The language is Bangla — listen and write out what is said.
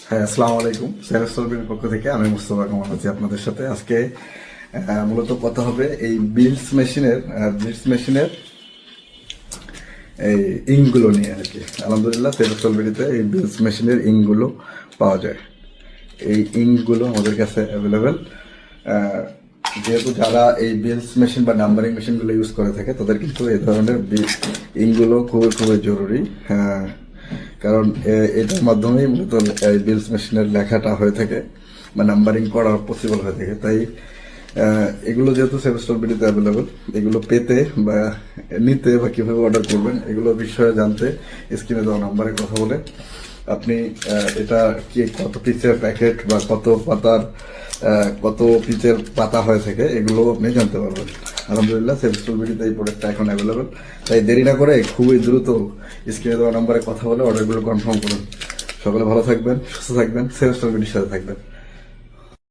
হ্যাঁ, আসসালামু আলাইকুম। স্যার সলবের পক্ষ থেকে আমি মুস্তফা কামাল আছি আপনাদের সাথে। আজকে মূলত কথা হবে এই বিলস মেশিনের এই ইঙ্কগুলো নিয়ে আর কি। আলহামদুলিল্লাহ স্যার সলবেরিতে এই বিলস মেশিনের ইঙ্কগুলো পাওয়া যায়। এই ইঙ্কগুলো আমাদের কাছে অ্যাভেলেবেল। যেহেতু যারা এই বিলস মেশিন বা নাম্বারিং মেশিনগুলো ইউজ করে থাকে তাদের কিন্তু এই ধরনের ইঙ্কগুলো খুবই খুবই জরুরি। কারণ এটার মাধ্যমেই মূলত এই বিলস মেশিনের লেখাটা হয়ে থাকে বা নাম্বারিং করা পসিবল হয়ে থাকে। তাই এগুলো যেহেতু সেভেস্টল বিডিতে অ্যাভেলেবল, এগুলো পেতে বা নিতে বা কীভাবে অর্ডার করবেন এগুলো বিষয়ে জানতে স্ক্রিনে দেওয়া নাম্বারে কথা বলে আপনি এটা কি কত পিসের প্যাকেট বা কত পিসের পাতা হয়ে থাকে এগুলো আপনি জানতে পারবেন। আলহামদুলিল্লাহ সেভেস্টল বিডিতে এই প্রোডাক্টটা এখন অ্যাভেলেবল। তাই দেরি না করে খুবই দ্রুত স্ক্রিনে দেওয়া নাম্বারে কথা বলে অর্ডারগুলো কনফার্ম করুন। সকলে ভালো থাকবেন, সুস্থ থাকবেন, সেভেস্টল বিডির সাথে থাকবেন।